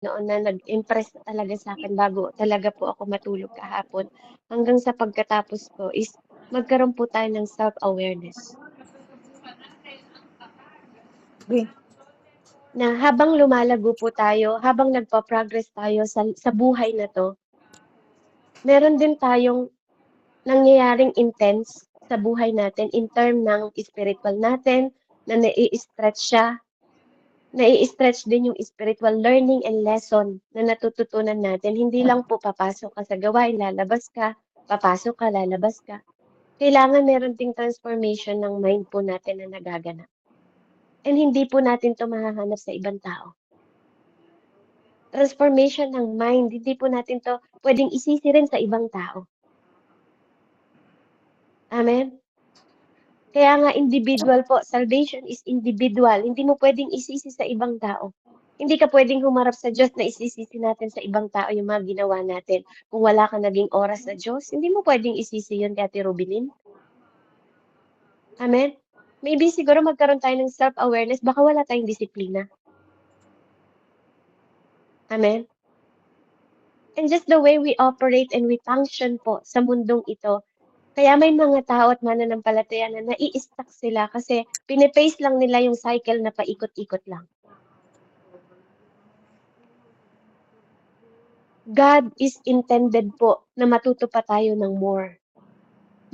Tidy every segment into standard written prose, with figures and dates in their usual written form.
noon na nag-impress talaga sa akin bago talaga po ako matulog kahapon, hanggang sa pagkatapos ko is magkaroon po tayo ng self-awareness. Okay. Na habang lumalago po tayo, habang nagpa-progress tayo sa buhay na 'to, meron din tayong nangyayaring intense sa buhay natin in term ng spiritual natin na nai-stretch siya. Nai-stretch din yung spiritual learning and lesson na natututunan natin. Hindi lang po papasok ka sa gawain, lalabas ka, papasok ka, lalabas ka. Kailangan meron ding transformation ng mind po natin na nagaganap. And hindi po natin 'to mahahanap sa ibang tao. Transformation ng mind, hindi po natin 'to puwedeng isisi rin sa ibang tao. Amen? Kaya nga individual po, salvation is individual. Hindi mo puwedeng isisi sa ibang tao. Hindi ka puwedeng humarap sa Diyos na isisisi natin sa ibang tao yung mga ginawa natin. Kung wala kang naging oras sa Diyos, hindi mo puwedeng isisi yun kay Ate Rubilin. Amen? Maybe siguro magkaroon tayo ng self-awareness, baka wala tayong disiplina. Amen? And just the way we operate and we function po sa mundong ito, kaya may mga tao at mananampalataya na nai-stuck sila kasi pinipace lang nila yung cycle na paikot-ikot lang. God is intended po na matuto pa tayo ng more.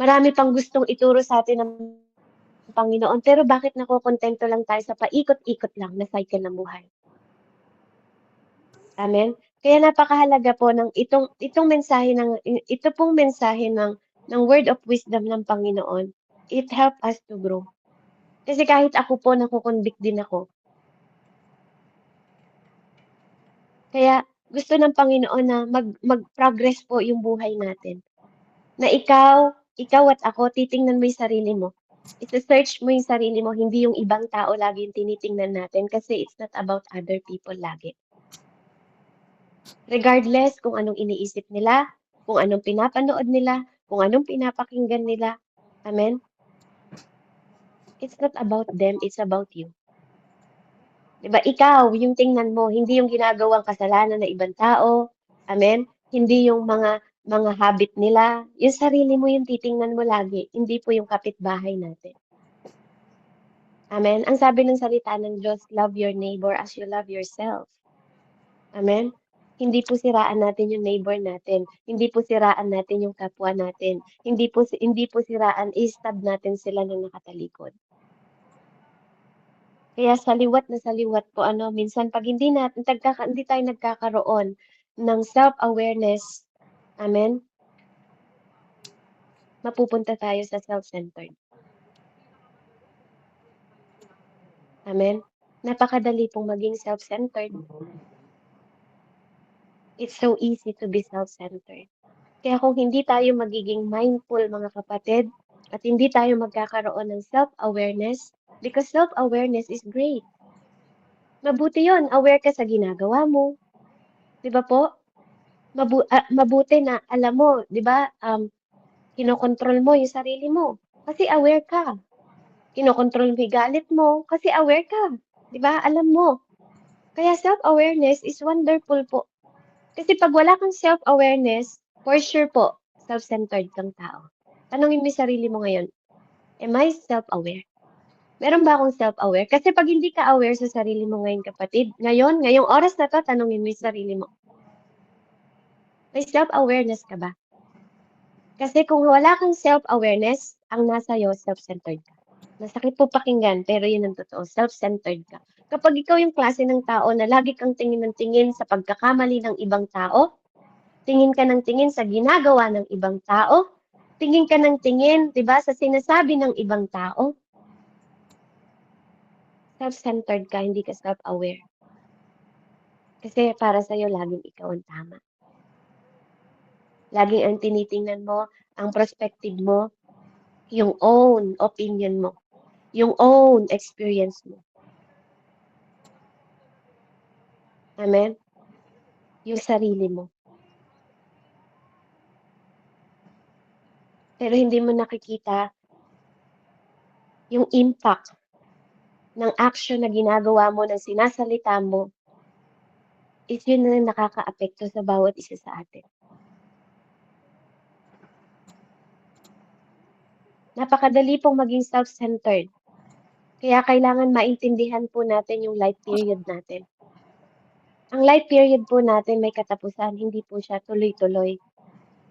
Marami pang gustong ituro sa atin ng Panginoon, pero bakit nakokontento lang tayo sa paikot-ikot lang na cycle ng buhay? Amen? Kaya napakahalaga po ng itong mensahe ito pong mensahe ng word of wisdom ng Panginoon. It help us to grow. Kasi kahit ako po nakukonvict din ako. Kaya gusto ng Panginoon na mag-progress po yung buhay natin. Na ikaw at ako, titingnan mo yung sarili mo. Isa-search mo yung sarili mo, hindi yung ibang tao lagi yung tinitingnan natin kasi it's not about other people lagi. Regardless kung anong iniisip nila, kung anong pinapanood nila, kung anong pinapakinggan nila. Amen? It's not about them, it's about you. Diba? Ikaw, yung tingnan mo, hindi yung ginagawang kasalanan ng ibang tao. Amen? Hindi yung mga habit nila. Yung sarili mo yung titingnan mo lagi, hindi po yung kapitbahay natin. Amen? Ang sabi ng salita ng Diyos, love your neighbor as you love yourself. Amen? Hindi po siraan natin yung neighbor natin. Hindi po siraan natin yung kapwa natin. Hindi po siraan, i-stab natin sila ng nakatalikod. Kaya saliwat na saliwat po minsan pag hindi tayo nagkakaroon ng self-awareness, amen, mapupunta tayo sa self-centered. Amen? Napakadali pong maging self-centered. It's so easy to be self-centered. Kaya kung hindi tayo magiging mindful mga kapatid, at hindi tayo magkakaroon ng self-awareness, because self-awareness is great. Mabuti yon, aware ka sa ginagawa mo. Di ba po? Mabuti na alam mo, di ba, kinokontrol mo yung sarili mo kasi aware ka. Kinokontrol mo yung galit mo kasi aware ka. Di ba? Alam mo. Kaya self-awareness is wonderful po. Kasi pag wala kang self-awareness, for sure po, self-centered kang tao. Tanungin mo yung sarili mo ngayon, am I self-aware? Meron ba akong self-aware? Kasi pag hindi ka aware sa sarili mo ngayon, kapatid, ngayong oras na to, tanungin mo yung sarili mo. May self-awareness ka ba? Kasi kung wala kang self-awareness, ang nasa iyo, self-centered ka. Masakit po pakinggan, pero yun ang totoo, self-centered ka. Kapag ikaw yung klase ng tao na lagi kang tingin ng tingin sa pagkakamali ng ibang tao, tingin ka ng tingin sa ginagawa ng ibang tao, tingin ka ng tingin, 'di ba, sa sinasabi ng ibang tao. Self-centered ka, hindi ka self-aware. Kasi para sa iyo laging ikaw ang tama. Laging ang tinitingnan mo, ang perspective mo, yung own opinion mo, yung own experience mo. Amen? Yung sarili mo. Pero hindi mo nakikita yung impact ng action na ginagawa mo, ng sinasalita mo, is yun na nakakaapekto sa bawat isa sa atin. Napakadali pong maging self-centered. Kaya kailangan maintindihan po natin yung life period natin. Ang life period po natin may katapusan, hindi po siya tuloy-tuloy.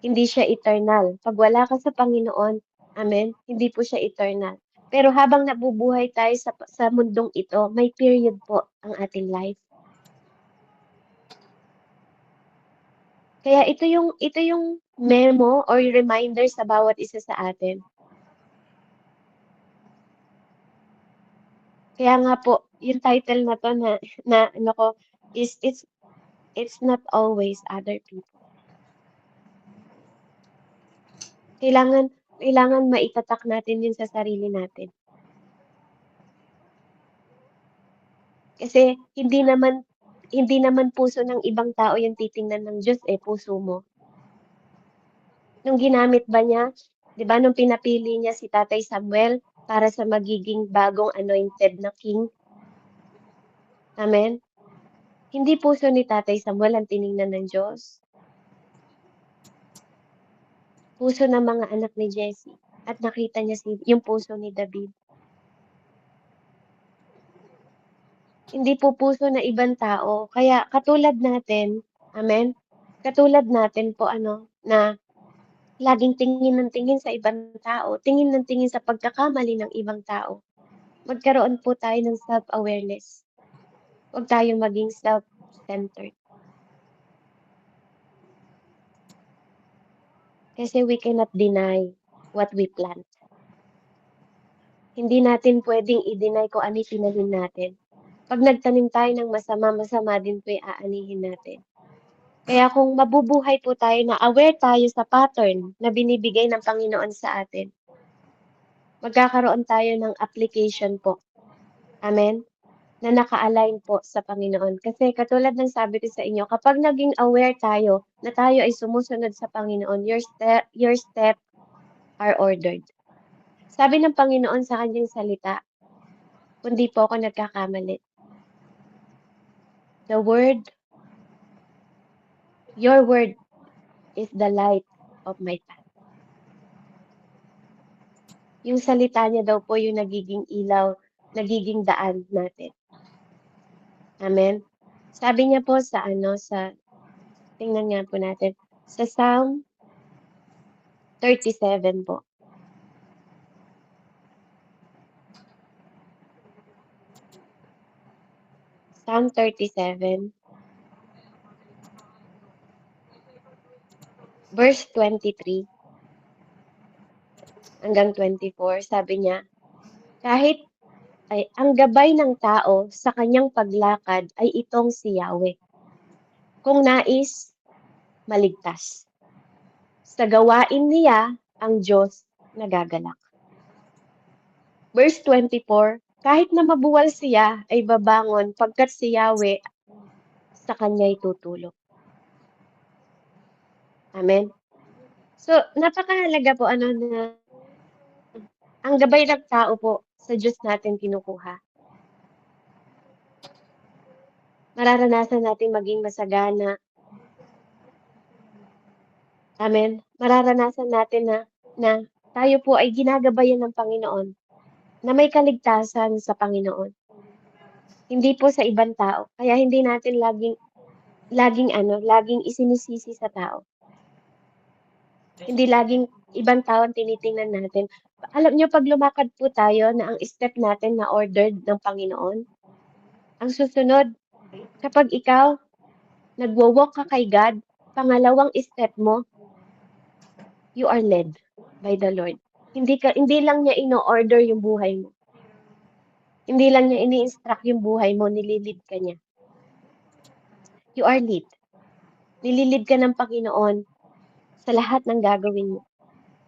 Hindi siya eternal. Pag wala ka sa Panginoon, amen, hindi po siya eternal. Pero habang nabubuhay tayo sa mundong ito, may period po ang ating life. Kaya ito yung memo or reminder sa bawat isa sa atin. Kaya nga po, yung title na to na ano ko is it's not always other people. Kailangan maitatak natin yun sa sarili natin. Kasi hindi naman puso ng ibang tao yung titingnan ng Diyos, puso mo. Nung ginamit ba niya, 'di ba, nung pinapili niya si Tatay Samuel para sa magiging bagong anointed na king, amen? Hindi puso ni Tatay Samuel ang tiningnan ng Diyos. Puso ng mga anak ni Jesse at nakita niya yung puso ni David. Hindi po puso na ibang tao. Kaya katulad natin, amen? Katulad natin po na laging tingin ng tingin sa ibang tao, tingin ng tingin sa pagkakamali ng ibang tao. Magkaroon po tayo ng self-awareness. Huwag tayong maging self-centered. Kasi we cannot deny what we plant. Hindi natin pwedeng i-deny kung ano tinanim natin. Pag nagtanim tayo ng masama din po yung aanihin natin. Kaya kung mabubuhay po tayo na aware tayo sa pattern na binibigay ng Panginoon sa atin, magkakaroon tayo ng application po. Amen? Na naka-align po sa Panginoon. Kasi katulad ng sabi ko sa inyo, kapag naging aware tayo na tayo ay sumusunod sa Panginoon, your step are ordered. Sabi ng Panginoon sa kanyang salita, kundi po ako nagkakamali. Your word is the light of my path. Yung salita niya daw po yung nagiging ilaw, nagiging daan natin. Amen? Sabi niya po tingnan nga po natin, sa Psalm 37 po. Psalm 37, verse 23 hanggang 24, sabi niya, kahit ang gabay ng tao sa kanyang paglakad ay itong si Yahweh. Kung nais, maligtas. Sa gawain niya, ang Diyos nagagalak. Verse 24, kahit na mabuwal siya, ay babangon pagkat si Yahweh sa kanya'y tutulog. Amen? So, napakahalaga po na ang gabay ng tao po sa Diyos natin kinukuha. Mararanasan natin maging masagana. Amen? Mararanasan natin na tayo po ay ginagabayan ng Panginoon, na may kaligtasan sa Panginoon. Hindi po sa ibang tao. Kaya hindi natin laging isinisisi sa tao. Hindi laging ibang tao ang tinitingnan natin. Alam niyo, pag lumakad po tayo na ang step natin na ordered ng Panginoon, ang susunod, kapag ikaw nagwo-walk ka kay God, pangalawang step mo, you are led by the Lord. Hindi lang niya ino-order yung buhay mo. Hindi lang niya ini-instruct yung buhay mo, nililid ka niya. You are led. Nililid ka ng Panginoon sa lahat ng gagawin mo.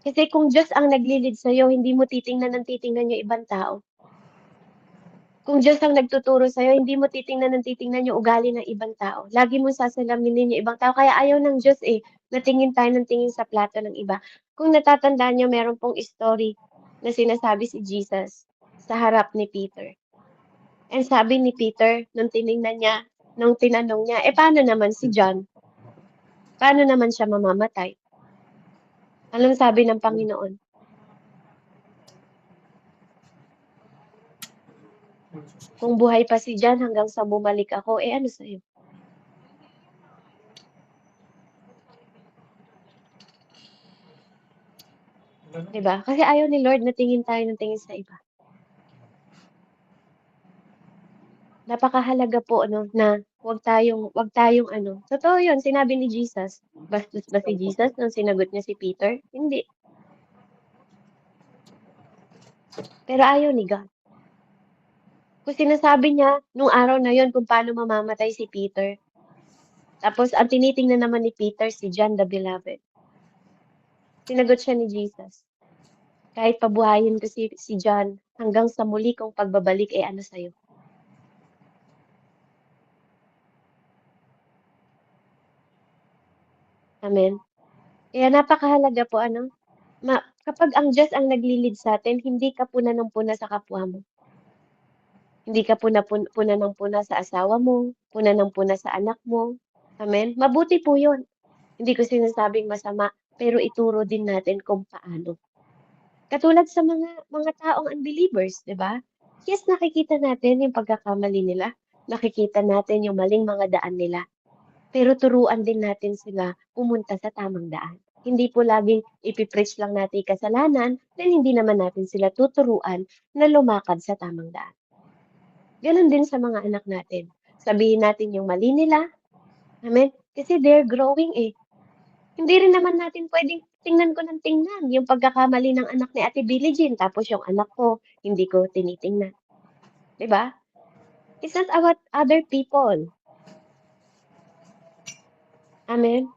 Kasi kung Diyos ang naglilid sa'yo, hindi mo titingnan yung ibang tao. Kung Diyos ang nagtuturo sa'yo, hindi mo titingnan yung ugali ng ibang tao. Lagi mo sasalaminin yung ibang tao. Kaya ayaw ng Diyos na tingin tayo ng tingin sa plato ng iba. Kung natatandaan nyo, meron pong story na sinasabi si Jesus sa harap ni Peter. And sabi ni Peter, nung tiningnan niya nung tinanong niya, paano naman si John? Paano naman siya mamamatay? Anong sabi ng Panginoon? Kung buhay pa si John hanggang sa bumalik ako, ano sa'yo? Diba? Kasi ayaw ni Lord na tingin tayo ng tingin sa iba. Napakahalaga po na wag tayong totoo 'yun, sinabi ni Jesus. Bastos ba si Jesus nung sinagot niya si Peter? Hindi. Pero ayaw ni God. Kung sinasabi niya nung araw na 'yun kung paano mamamatay si Peter. Tapos ang tinitingnan naman ni Peter si John the Beloved. Sinagot siya ni Jesus. Kahit pabuhayin ko si John hanggang sa muli kong pagbabalik, ano sa'yo? Amen. Kaya napakahalaga po kapag ang Diyos ang nagli-lead sa'tin, hindi ka puna ng puna sa kapwa mo. Hindi ka puna ng puna sa asawa mo, puna ng puna sa anak mo. Amen? Mabuti po 'yun. Hindi ko sinasabing masama, pero ituro din natin kung paano. Katulad sa mga taong unbelievers, 'di ba? Yes, nakikita natin yung pagkakamali nila. Nakikita natin yung maling mga daan nila. Pero turuan din natin sila pumunta sa tamang daan. Hindi po laging ipipreach lang natin yung kasalanan, then hindi naman natin sila tuturuan na lumakad sa tamang daan. Ganon din sa mga anak natin. Sabihin natin yung mali nila, amen? Kasi they're growing eh. Hindi rin naman natin pwedeng tingnan ko ng tingnan yung pagkakamali ng anak ni Ate Billie Jean, tapos yung anak ko, hindi ko tinitingnan. 'Di ba? It's not about other people. Amen?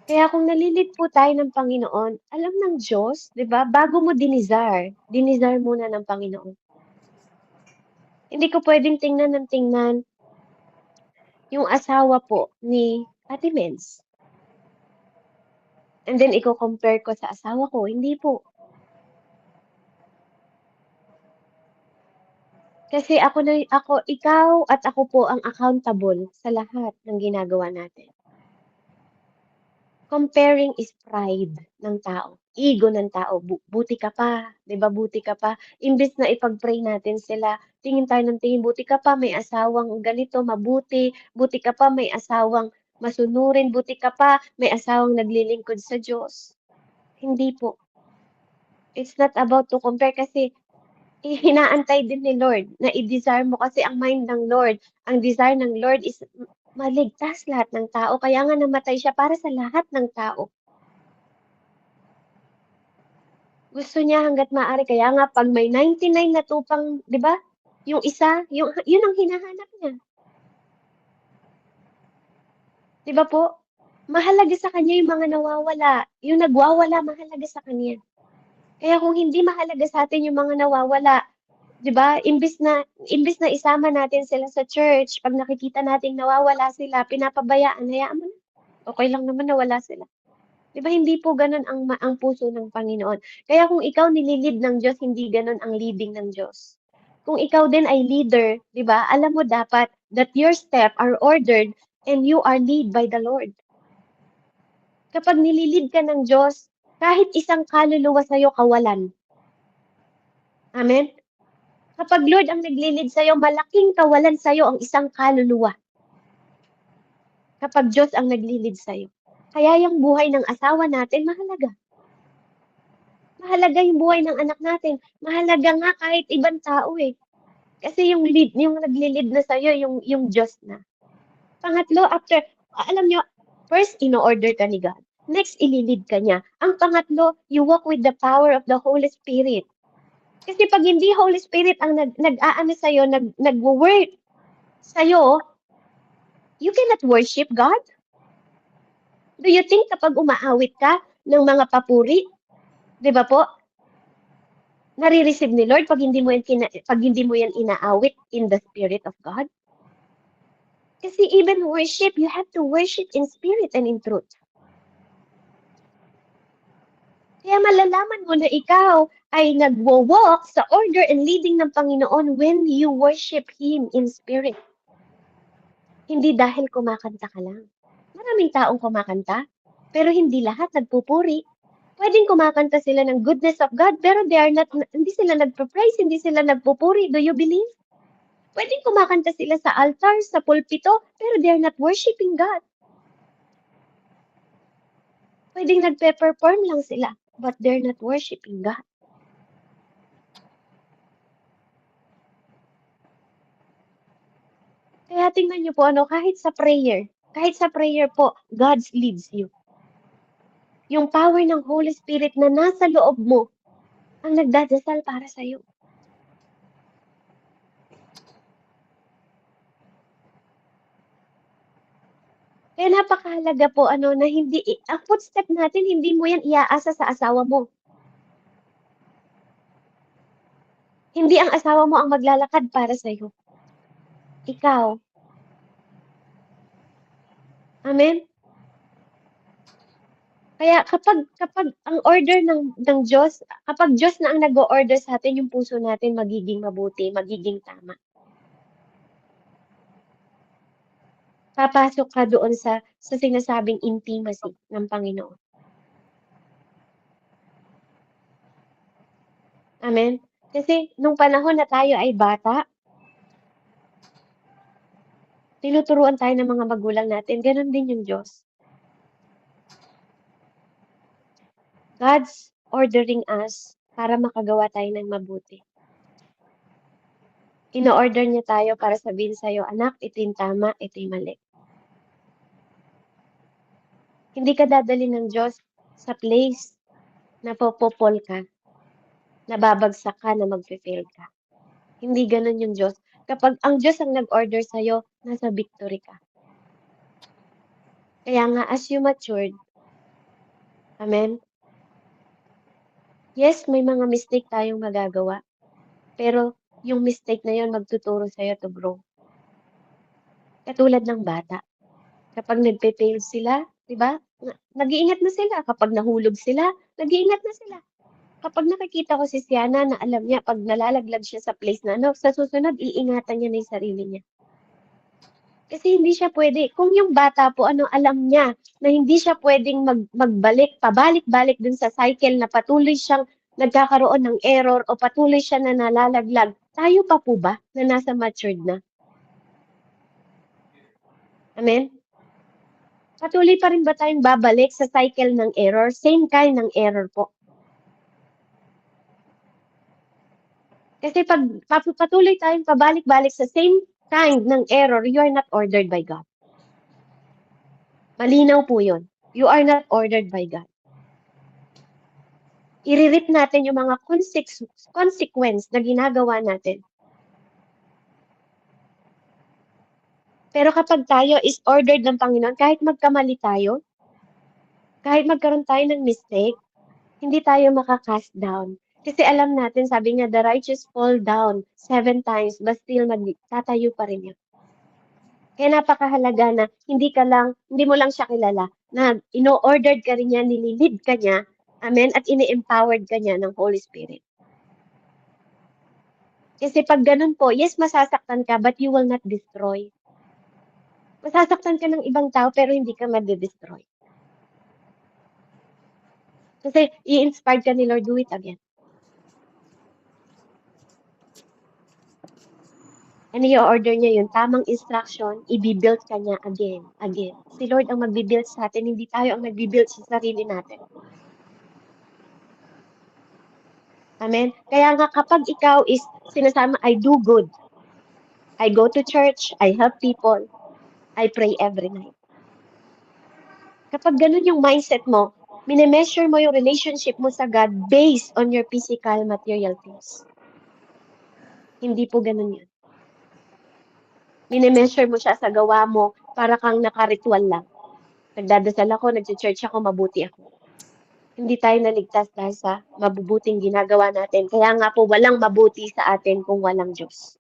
Kaya kung nalilid po tayo ng Panginoon, alam ng Diyos, 'di ba? Bago mo dinisire muna ng Panginoon. Hindi ko pwedeng tingnan ng tingnan yung asawa po ni Ate Mens. And then iko-compare ko sa asawa ko, hindi po. Kasi ikaw at ako po ang accountable sa lahat ng ginagawa natin. Comparing is pride ng tao, ego ng tao. Buti ka pa, 'di ba? Buti ka pa. Imbes na ipag-pray natin sila, tingin tayo ng tingin, buti ka pa, may asawang ganito, mabuti. Buti ka pa, may asawang masunurin. Buti ka pa, may asawang naglilingkod sa Diyos. Hindi po. It's not about to compare kasi hinaantay din ni Lord na i-desire mo kasi ang mind ng Lord, ang desire ng Lord is maligtas lahat ng tao. Kaya nga namatay siya para sa lahat ng tao. Gusto niya hangga't maaari. Kaya nga pag may 99 na tupang, 'di ba? Yung isa, yun ang hinahanap niya. 'Di ba po? Mahalaga sa kanya yung mga nawawala. Yung nagwawala, mahalaga sa kanya. Kaya kung hindi mahalaga sa atin yung mga nawawala, 'di ba? Imbis na isama natin sila sa church, pag nakikita nating nawawala sila, pinapabayaan, hayaan mo na. Okay lang naman na wala sila. 'Di ba hindi po gano'n ang puso ng Panginoon. Kaya kung ikaw nililid ng Diyos, hindi gano'n ang leading ng Diyos. Kung ikaw din ay leader, 'di ba? Alam mo dapat that your step are ordered and you are lead by the Lord. Kapag nililid ka ng Diyos, kahit isang kaluluwa sa'yo kawalan. Amen? Kapag Lord ang naglilid sa'yo, malaking kawalan sa'yo ang isang kaluluwa. Kapag Diyos ang naglilid sa'yo. Kaya yung buhay ng asawa natin, mahalaga. Mahalaga yung buhay ng anak natin. Mahalaga nga kahit ibang tao eh. Kasi yung nagli-lead na sa'yo, yung Diyos na. Pangatlo, alam nyo, first, ino-order ka ni God. Next, ililid ka niya. Ang pangatlo, you walk with the power of the Holy Spirit. Kasi pag hindi Holy Spirit ang nag-aano sa'yo, nag-work sa'yo, you cannot worship God. Do you think kapag umaawit ka ng mga papuri, 'di ba po? Nare-receive ni Lord pag hindi mo yan inaawit in the Spirit of God? Kasi even worship, you have to worship in spirit and in truth. Kaya malalaman mo na ikaw ay nagwo-walk sa order and leading ng Panginoon when you worship Him in spirit. Hindi dahil kumakanta ka lang. Maraming taong kumakanta, pero hindi lahat nagpupuri. Pwedeng kumakanta sila ng goodness of God, pero they are not, hindi sila nagpa-praise, hindi sila nagpupuri. Do you believe? Pwedeng kumakanta sila sa altar, sa pulpito, pero they are not worshiping God. Pwedeng nagpe-perform lang sila, but they're not worshiping God. Kaya tingnan niyo po, kahit sa prayer po, God leads you. Yung power ng Holy Spirit na nasa loob mo, ang nagdadasal para sa'yo. Kaya napakahalaga po na hindi, ang footstep natin, hindi mo yan iaasa sa asawa mo. Hindi ang asawa mo ang maglalakad para sa'yo. Ikaw. Amen? Kaya kapag ang order ng Diyos, kapag Diyos na ang nag-o-order sa atin, yung puso natin magiging mabuti, magiging tama. Papasok ka doon sa sinasabing intimacy ng Panginoon. Amen? Kasi nung panahon na tayo ay bata, tinuturuan tayo ng mga magulang natin, ganun din yung Diyos. God's ordering us para makagawa tayo ng mabuti. Ino-order niya tayo para sabihin sa'yo, anak, ito yung tama, ito yung mali. Hindi ka dadali ng Diyos sa place na popopol ka, na babagsak ka, na magfe-fail ka. Hindi ganun yung Diyos. Kapag ang Diyos ang nag-order sa'yo, nasa victory ka. Kaya nga, as you matured, amen? Yes, may mga mistake tayong magagawa. Pero yung mistake na yun magtuturo sa'yo to grow. Katulad ng bata. Kapag nagpe-fail sila, di ba? Nag-iingat na sila. Kapag nahulog sila, nag-iingat na sila. Kapag nakikita ko si Siana na alam niya, pag nalalaglag siya sa place na sa susunod, iingatan niya na yung sarili niya. Kasi hindi siya pwede. Kung yung bata po, alam niya na hindi siya pwedeng magbalik, pabalik-balik dun sa cycle na patuloy siyang nagkakaroon ng error o patuloy siya na nalalaglag, tayo pa po ba na nasa matured na? Amen? Patuloy pa rin ba tayong babalik sa cycle ng error? Same kind ng error po. Kasi pag patuloy tayong pabalik-balik sa same kind ng error, you are not ordered by God. Malinaw po yun. You are not ordered by God. I-rip natin yung mga consequence na ginagawa natin. Pero kapag tayo is ordered ng Panginoon, kahit magkamali tayo, kahit magkaroon tayo ng mistake, hindi tayo makakast down. Kasi alam natin, sabi nga, the righteous fall down 7 times, but still tatayo pa rin yun. Kaya napakahalaga na hindi mo lang siya kilala, na ino-ordered ka rin niya, nililid ka niya, amen, at ini-empowered ka niya ng Holy Spirit. Kasi pag ganun po, yes, masasaktan ka, but you will not destroy. Masasaktan ka ng ibang tao, pero hindi ka madidestroy. Kasi i-inspired ka ni Lord, do it again. Ano yung order niya yun? Tamang instruction, i-build ka niya again. Si Lord ang mag-build sa atin, hindi tayo ang nag-build sa sarili natin. Amen? Kaya nga kapag ikaw is sinasama, I do good. I go to church, I help people, I pray every night. Kapag ganun yung mindset mo, mine-measure mo yung relationship mo sa God based on your physical material things. Hindi po ganun yun. Mine-measure mo siya sa gawa mo para kang nakaritual lang. Nagdadasal ako, nag-church ako, mabuti ako. Hindi tayo naligtas dahil sa mabubuting ginagawa natin. Kaya nga po, walang mabuti sa atin kung walang Diyos.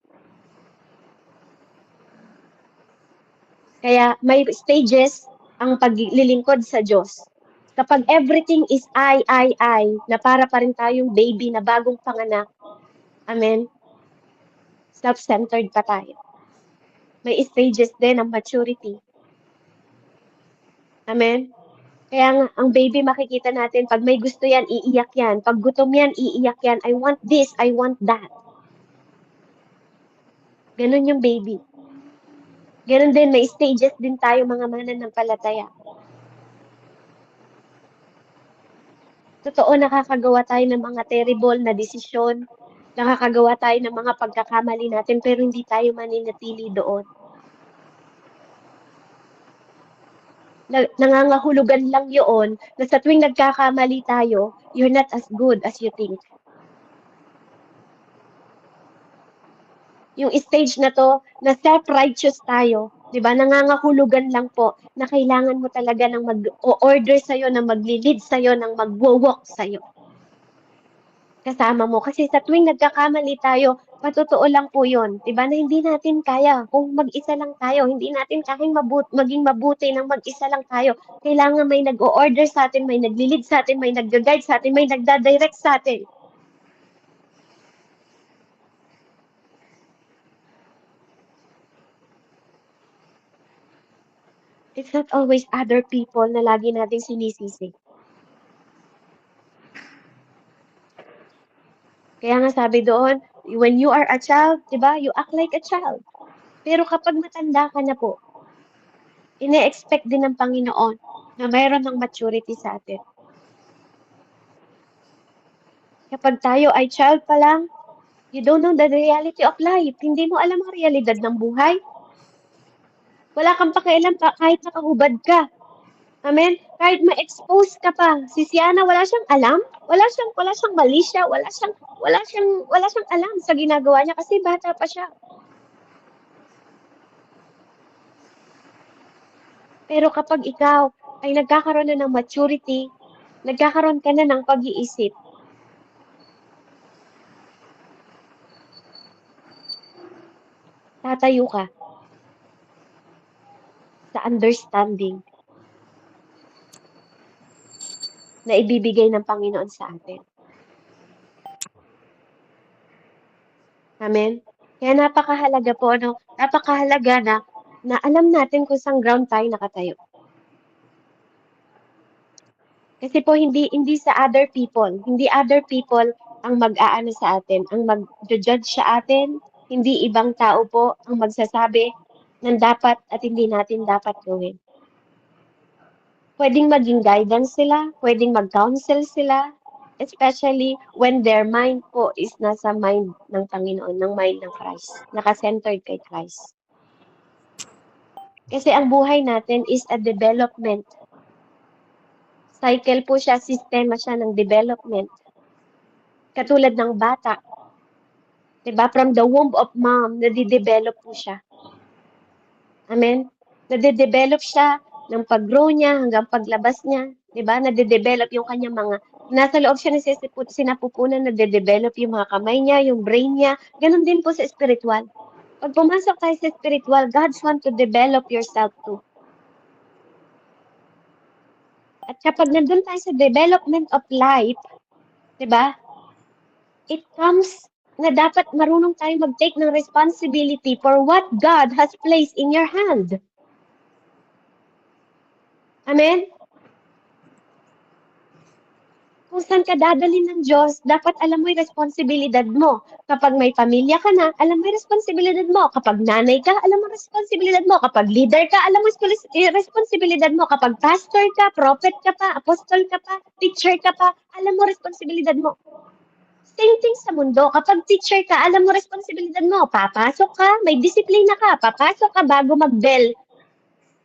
Kaya may stages ang paglilingkod sa Diyos. Kapag everything is I, na para pa rin tayong baby na bagong panganak, amen, self-centered pa tayo. May stages din ng maturity. Amen? Kaya nga, ang baby makikita natin, pag may gusto yan, iiyak yan. Pag gutom yan, iiyak yan. I want this, I want that. Ganon yung baby. Ganon din, may stages din tayo mga mananampalataya. Totoo, nakakagawa tayo ng mga terrible na desisyon. Nakakagawa tayo ng mga pagkakamali natin, pero hindi tayo maninatili doon. Nangangahulugan lang yun na sa tuwing nagkakamali tayo, you're not as good as you think. Yung stage na to, na self-righteous tayo, di ba? Nangangahulugan lang po na kailangan mo talaga ng mag-order sa'yo, na magli-lead sa'yo, ng mag-walk sa'yo. Kasama mo. Kasi sa tuwing nagkakamali tayo, patotoo lang po yun. Diba na hindi natin kaya. Kung mag-isa lang tayo, hindi natin kayang maging mabuti ng mag-isa lang tayo. Kailangan may nag-o-order sa atin, may nagli-lead sa atin, may nag-guide sa atin, may nagda-direct sa atin. It's not always other people na lagi nating sinisisi. Kaya nga sabi doon, when you are a child, diba, you act like a child. Pero kapag matanda ka na po, ine-expect din ng Panginoon na mayroon ng maturity sa atin. Kapag tayo ay child pa lang, you don't know the reality of life. Hindi mo alam ang realidad ng buhay. Wala kang pakialam pa kahit nakahubad ka. Amen? Kahit ma-expose ka pa. Si Siana, wala siyang alam. Wala siyang mali siya. Wala siyang alam sa ginagawa niya kasi bata pa siya. Pero kapag ikaw ay nagkakaroon na ng maturity, nagkakaroon ka na ng pag-iisip, tatayo ka sa understanding na ibibigay ng Panginoon sa atin. Amen? Kaya napakahalaga po, napakahalaga na alam natin kung saan ground tayo nakatayo. Kasi po hindi sa other people, hindi other people ang mag-aano sa atin, ang mag-judge sa atin, hindi ibang tao po ang magsasabi ng dapat at hindi natin dapat gawin. Pwedeng maging guidance sila, pwedeng mag-counsel sila, especially when their mind po is nasa mind ng Panginoon, ng mind ng Christ, naka-centered kay Christ. Kasi ang buhay natin is a development. Cycle po siya, sistema siya ng development. Katulad ng bata. Diba? From the womb of mom, nadidevelop po siya. Amen? Nadidevelop siya ng pag-grow niya hanggang paglabas niya. Diba? Nadidevelop yung kanyang mga, nasa loob siya na sinapupunan, nadidevelop yung mga kamay niya, yung brain niya. Ganon din po sa spiritual. Pag pumasok tayo sa spiritual, God's want to develop yourself too. At kapag nandun tayo sa development of life, diba? It comes na dapat marunong tayo mag-take ng responsibility for what God has placed in your hand. Amen? Kung saan ka dadalhin ng Diyos, dapat alam mo yung responsibilidad mo. Kapag may pamilya ka na, alam mo yung responsibilidad mo. Kapag nanay ka, alam mo yung responsibilidad mo. Kapag leader ka, alam mo yung responsibilidad mo. Kapag pastor ka, prophet ka pa, apostol ka pa, teacher ka pa, alam mo responsibilidad mo. Same thing sa mundo. Kapag teacher ka, alam mo responsibilidad mo. Papasok ka, may disiplina ka. Papasok ka bago mag-bell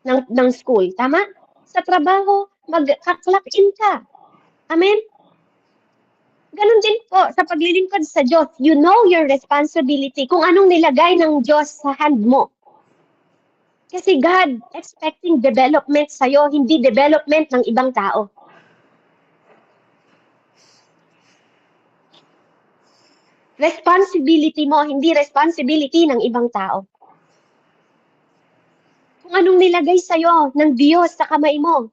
ng school. Tama? Sa trabaho, mag-clock in ka. Amen? Ganon din po sa paglilingkod sa Diyos. You know your responsibility kung anong nilagay ng Diyos sa hand mo. Kasi God expecting development sa'yo, hindi development ng ibang tao. Responsibility mo, hindi responsibility ng ibang tao. Kung anong nilagay sa'yo ng Diyos sa kamay mo,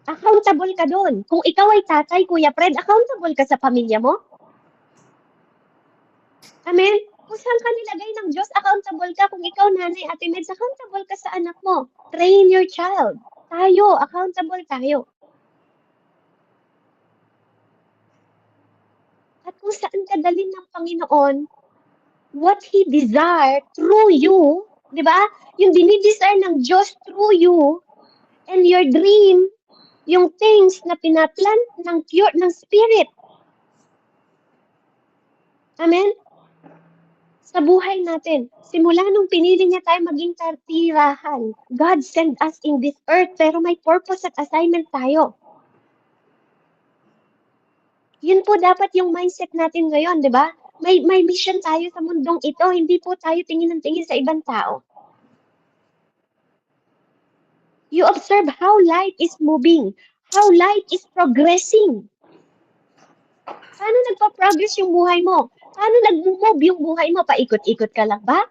accountable ka doon. Kung ikaw ay tatay, Kuya Fred, accountable ka sa pamilya mo? Amen? Kung saan ka nilagay ng Diyos, accountable ka. Kung ikaw, nanay, ate Meds, accountable ka sa anak mo. Train your child. Tayo, accountable tayo. At kung saan ka dalhin ng Panginoon, what He desire through you, di ba? Yung dinidesire ng Diyos through you, and your dream, yung things na pinaplant ng pure, ng Spirit. Amen? Sa buhay natin, simula nung pinili niya tayo maging tirahan, God sent us in this earth, pero may purpose at assignment tayo. Yun po dapat yung mindset natin ngayon, di ba? May mission tayo sa mundong ito, hindi po tayo tingin ng tingin sa ibang tao. You observe how life is moving, how life is progressing. Paano nagpa-progress yung buhay mo? Paano nag-move yung buhay mo? Paikot-ikot ka lang ba?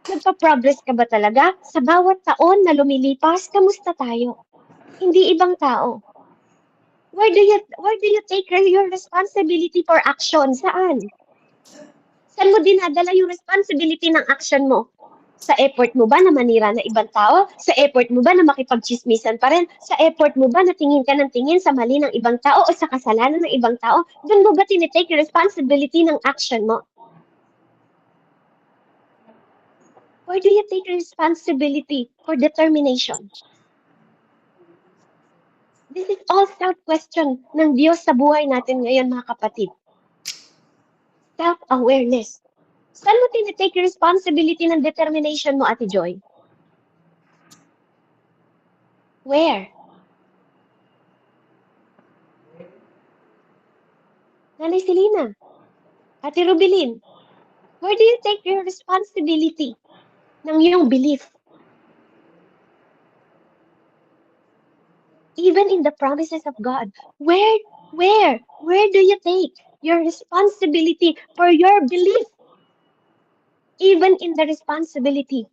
Nagpa-progress ka ba talaga? Sa bawat taon na lumilipas, kamusta tayo? Hindi ibang tao. Where do you take your responsibility for action? Saan? Saan mo dinadala yung responsibility ng action mo? Sa effort mo ba na manira na ibang tao? Sa effort mo ba na makipagchismisan pa rin? Sa effort mo ba na tingin ka ng tingin sa mali ng ibang tao o sa kasalanan ng ibang tao? Doon mo ba tinitake yung responsibility ng action mo? Where do you take responsibility for determination? This is all self-question ng Diyos sa buhay natin ngayon, mga kapatid. Self-awareness. Saan mo tinitake responsibility ng determination mo, Ate Joy? Where? Nanay Selena, Ate Rubilin, where do you take your responsibility ng iyong belief? Even in the promises of God, where do you take your responsibility for your belief? Even in the responsibility.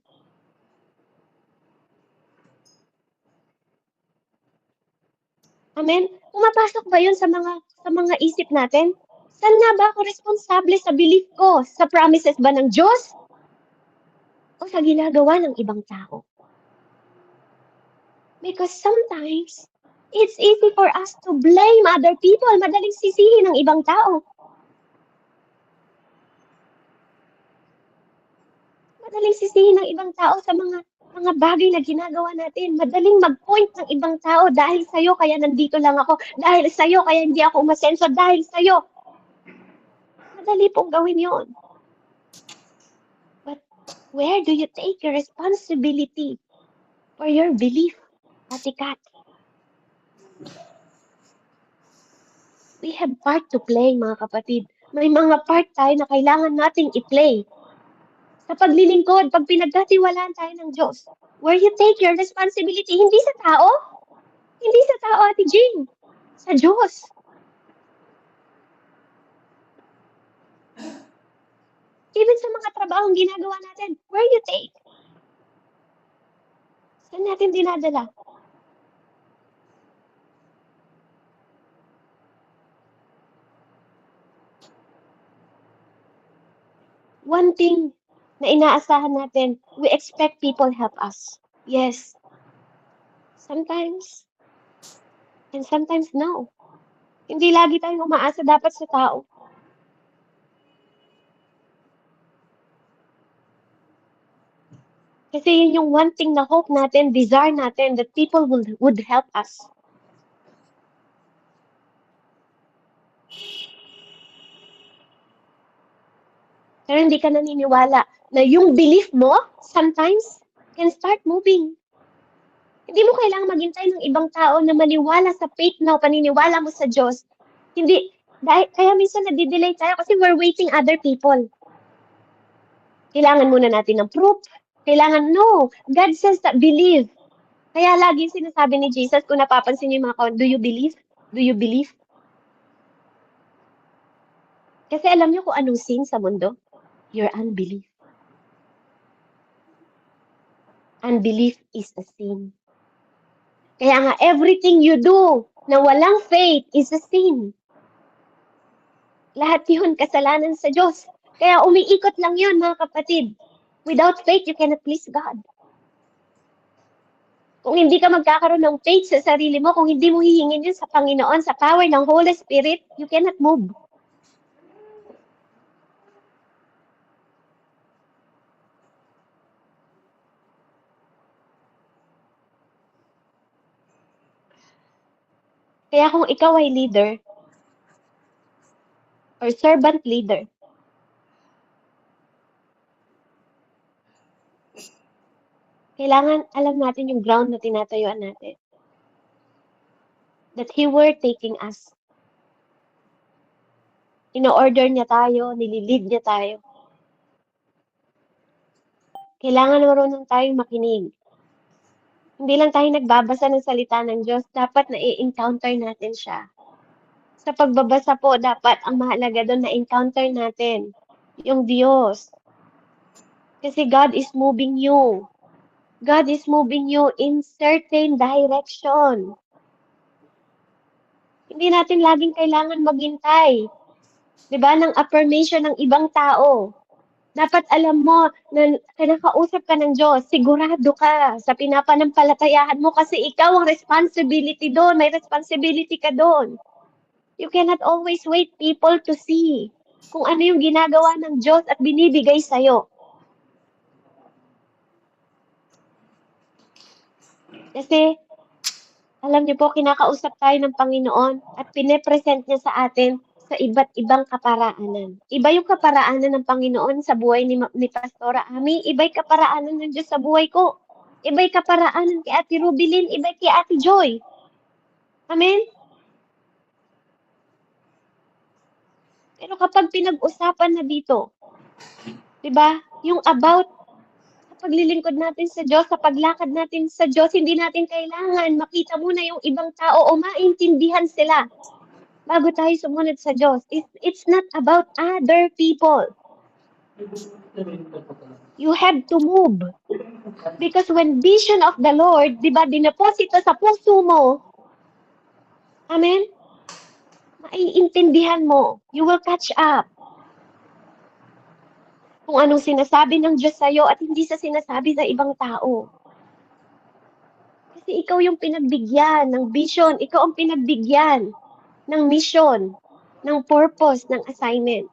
Amen? Pumapasok ba yun sa mga isip natin? Saan nga ba ako responsable sa belief ko? Sa promises ba ng Diyos? O sa ginagawa ng ibang tao? Because sometimes, it's easy for us to blame other people. Madaling sisihin ng ibang tao. Madaling sisihin ng ibang tao sa mga bagay na ginagawa natin. Madaling mag-point ng ibang tao dahil sa'yo kaya nandito lang ako. Dahil sa'yo kaya hindi ako umasenso. Dahil sa'yo. Madali pong gawin yon. But where do you take your responsibility for your belief, Ate Kat? We have part to play, mga kapatid. May mga part tayo na kailangan nating i-play. Sa paglilingkod, pag pinagkatiwalaan tayo ng Diyos, where you take your responsibility, hindi sa tao, hindi sa tao, Ate Jing, sa Diyos. Even sa mga trabahong ginagawa natin, where you take? Saan natin dinadala? One thing na inaasahan natin, we expect people help us. Yes. Sometimes. And sometimes no. Hindi lagi tayong umaasa dapat sa tao. Kasi yun yung one thing na hope natin, desire natin, that people would help us. Pero hindi ka naniniwala na yung belief mo, sometimes, can start moving. Hindi mo kailangang maghintay ng ibang tao na maniwala sa faith na paniniwala mo sa Diyos. Hindi, kaya minsan nadidelay tayo kasi we're waiting other people. Kailangan muna natin ng proof. Kailangan, no. God says that believe. Kaya lagi sinasabi ni Jesus, kung napapansin niyo yung mga do you believe? Do you believe? Kasi alam niyo kung anong sin sa mundo? Your unbelief. Unbelief is a sin. Kaya nga, everything you do na walang faith is a sin. Lahat yun kasalanan sa Diyos. Kaya umiikot lang yun, mga kapatid. Without faith, you cannot please God. Kung hindi ka magkakaroon ng faith sa sarili mo, kung hindi mo hihingin yun sa Panginoon, sa power ng Holy Spirit, you cannot move. Kaya kung ikaw ay leader, or servant leader, kailangan alam natin yung ground na tinatayuan natin. That He were taking us. Ino-order niya tayo, nililid niya tayo. Kailangan marunong tayong makinig. Hindi lang tayo nagbabasa ng salita ng Diyos, dapat na i-encounter natin siya. Sa pagbabasa po, dapat ang mahalaga doon na encounter natin yung Diyos. Kasi God is moving you. God is moving you in certain direction. Hindi natin laging kailangan maghintay, 'di ba, ng affirmation ng ibang tao. Dapat alam mo na kinakausap ka ng Diyos, sigurado ka sa pinapanampalatayahan mo kasi ikaw ang responsibility doon, may responsibility ka doon. You cannot always wait people to see kung ano yung ginagawa ng Diyos at binibigay sa'yo. Kasi, alam niyo po, kinakausap tayo ng Panginoon at pine-present niya sa atin sa iba't ibang kaparaanan. Iba yung kaparaanan ng Panginoon sa buhay ni Pastora Ami, iba yung kaparaanan ng Diyos sa buhay ko. Iba yung kaparaanan kay Ate Rubilin, iba kay Ate Joy. Amen? Pero kapag pinag-usapan na dito, 'di ba? Yung about sa paglilingkod natin sa Diyos, sa paglakad natin sa Diyos, hindi natin kailangan makita muna yung ibang tao o maintindihan sila bago tayo sumunod sa Diyos. It's not about other people. You have to move. Because when vision of the Lord, di ba, dinaposito sa puso mo, amen? Maiintindihan mo. You will catch up. Kung anong sinasabi ng Diyos sa'yo at hindi sa sinasabi sa ibang tao. Kasi ikaw yung pinagbigyan ng vision, ikaw ang pinagbigyan ng mission, ng purpose, ng assignment.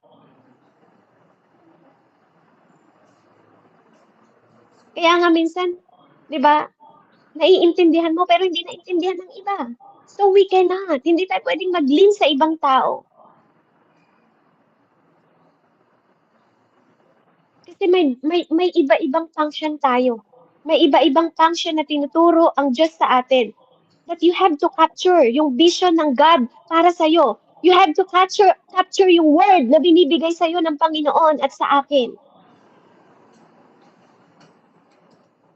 Kaya nga minsan, 'di ba, naiintindihan mo pero hindi naintindihan ng iba. So we cannot, hindi tayo pwedeng mag-lean sa ibang tao. Kasi may iba-ibang function tayo. May iba-ibang function na tinuturo ang Diyos sa atin. That you have to capture yung vision ng God para sa'yo. You have to capture yung word na binibigay sa'yo ng Panginoon at sa akin.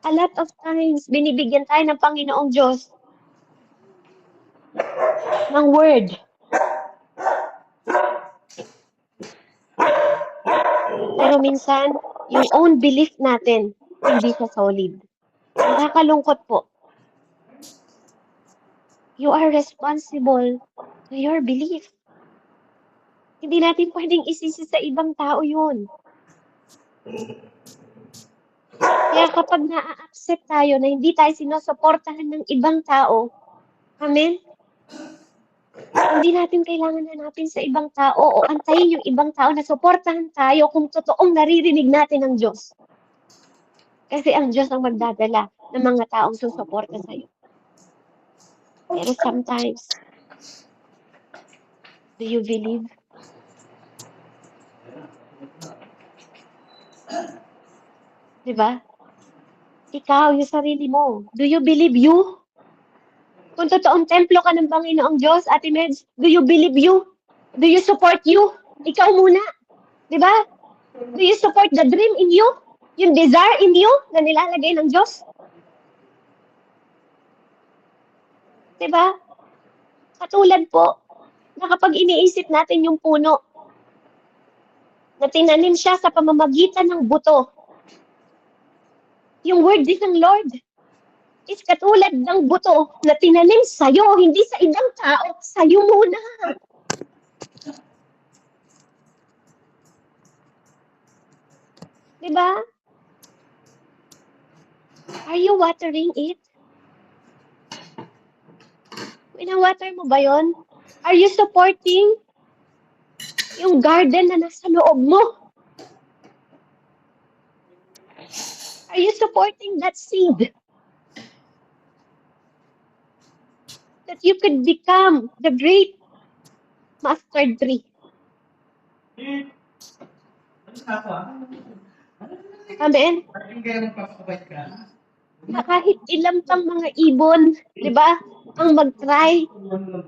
A lot of times, binibigyan tayo ng Panginoong Diyos ng word. Pero minsan, yung own belief natin, hindi siya solid. Nakakalungkot po. You are responsible to your belief. Hindi natin pwedeng isisi sa ibang tao yun. Kaya kapag na-accept tayo na hindi tayo sinusuportahan ng ibang tao, amen? Hindi natin kailangan hanapin sa ibang tao o antayin yung ibang tao na suportahan tayo kung totoong naririnig natin ng Diyos. Kasi ang Diyos ang magdadala ng mga taong susuporta sa'yo. Pero sometimes, do you believe? Diba? Ikaw, yung sarili mo. Do you believe you? Kung totoong templo ka ng Panginoong Diyos, Ate Meds, do you believe you? Do you support you? Ikaw muna. Diba? Do you support the dream in you? Yung desire in you na nilalagay ng Diyos? Diba? Katulad po, na kapag iniisip natin yung puno, na tinanim siya sa pamamagitan ng buto, yung word din ng Lord is katulad ng buto na tinanim sa'yo, hindi sa ibang tao, sa'yo muna. Diba? Are you watering it? Wina-water mo ba yon? Are you supporting yung garden na nasa loob mo? Are you supporting that seed? That you could become the great mustard tree. Amen? Na kahit ilang pang mga ibon, di ba, ang mag-try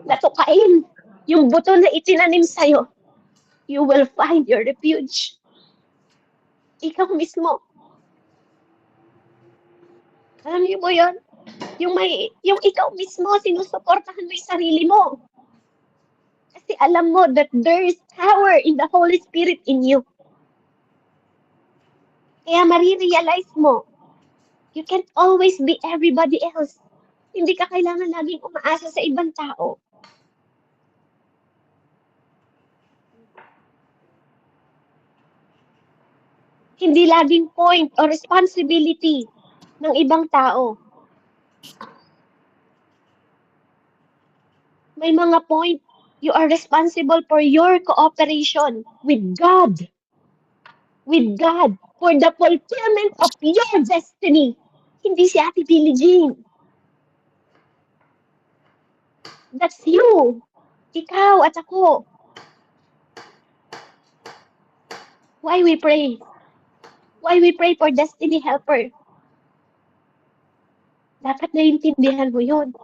na tukain yung buto na itinanim sa'yo, you will find your refuge. Ikaw mismo. Alam niyo mo yun? Yung ikaw mismo, sinusuportahan mo yung sarili mo. Kasi alam mo that there is power in the Holy Spirit in you. Kaya marirealize mo, you can't always be everybody else. Hindi ka kailangan laging umaasa sa ibang tao. Hindi laging point o responsibility ng ibang tao. May mga point, you are responsible for your cooperation with God. With God. For the fulfillment of your destiny. Hindi si Ate Billie Jean. That's you. Ikaw at ako. Why we pray? Why we pray for destiny helper? Dapat naiintindihan mo yun.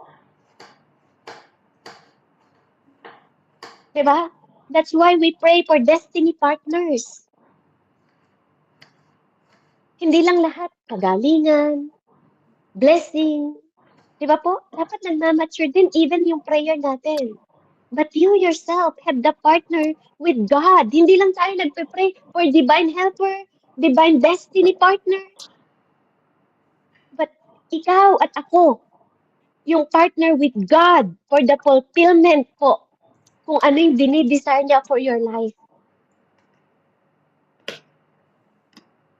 Diba? That's why we pray for destiny partners. Hindi lang lahat kagalingan, blessing. Diba po? Dapat nagmamature din even yung prayer natin. But you yourself have the partner with God. Hindi lang tayo nagpe-pray for divine helper, divine destiny partner. But ikaw at ako, yung partner with God for the fulfillment po kung ano yung dinidesire niya for your life.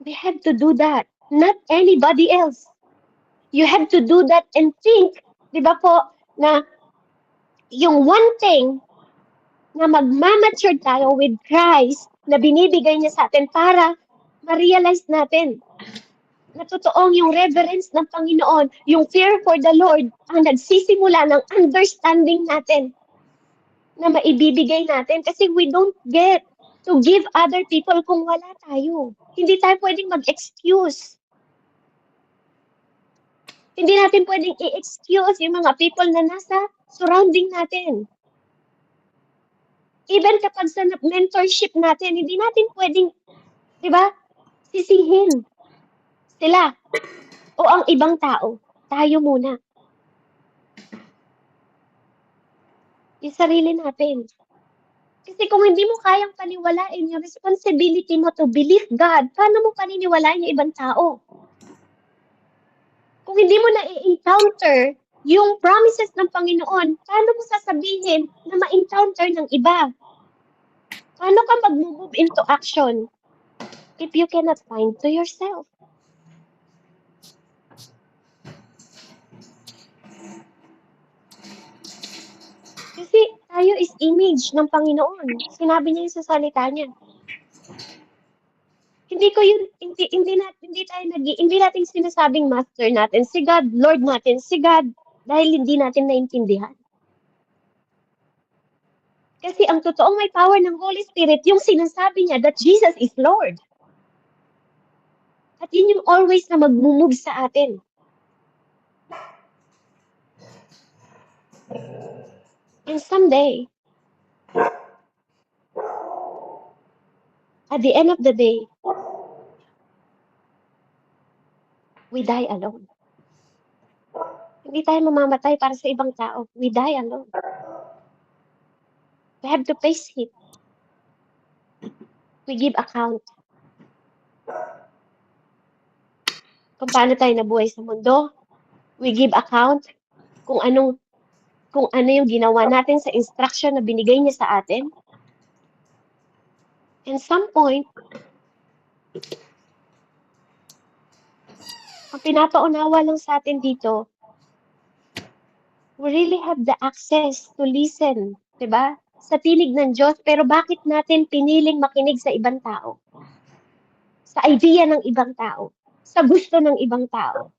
We have to do that. Not anybody else. You have to do that and think, di ba po, na yung one thing na magmamature tayo with Christ na binibigay niya sa atin para ma-realize natin na totoong yung reverence ng Panginoon, yung fear for the Lord, ang nagsisimula ng understanding natin na maibibigay natin kasi we don't get to give other people kung wala tayo. Hindi tayo pwedeng mag-excuse. Hindi natin pwedeng i-excuse yung mga people na nasa surrounding natin. Even kapag sa mentorship natin, hindi natin pwedeng, di ba, sisihin sila o ang ibang tao. Tayo muna. Yung sarili natin. Kasi kung hindi mo kayang paniwalain yung responsibility mo to believe God, paano mo paniniwalain yung ibang tao? Kung hindi mo na-encounter yung promises ng Panginoon, paano mo sasabihin na ma-encounter ng iba? Paano ka mag-move into action if you cannot find to yourself? Kasi tayo is image ng Panginoon. Sinabi niya yung sa salita niya. Hindi natin sinasabing master natin si God, Lord natin si God dahil hindi natin naintindihan. Kasi ang totoong may power ng Holy Spirit, yung sinasabi niya that Jesus is Lord. At yun yung always na mag-move sa atin. And someday, at the end of the day, we die alone. Hindi tayo mamamatay para sa ibang tao. We die alone. We have to face it. We give account. Kung paano tayo nabuhay sa mundo. We give account kung ano yung ginawa natin sa instruction na binigay niya sa atin. And some point, Ang pinapaunawa lang sa atin dito, we really have the access to listen, 'di ba? Sa tinig ng Diyos, pero bakit natin piniling makinig sa ibang tao? Sa idea ng ibang tao, sa gusto ng ibang tao,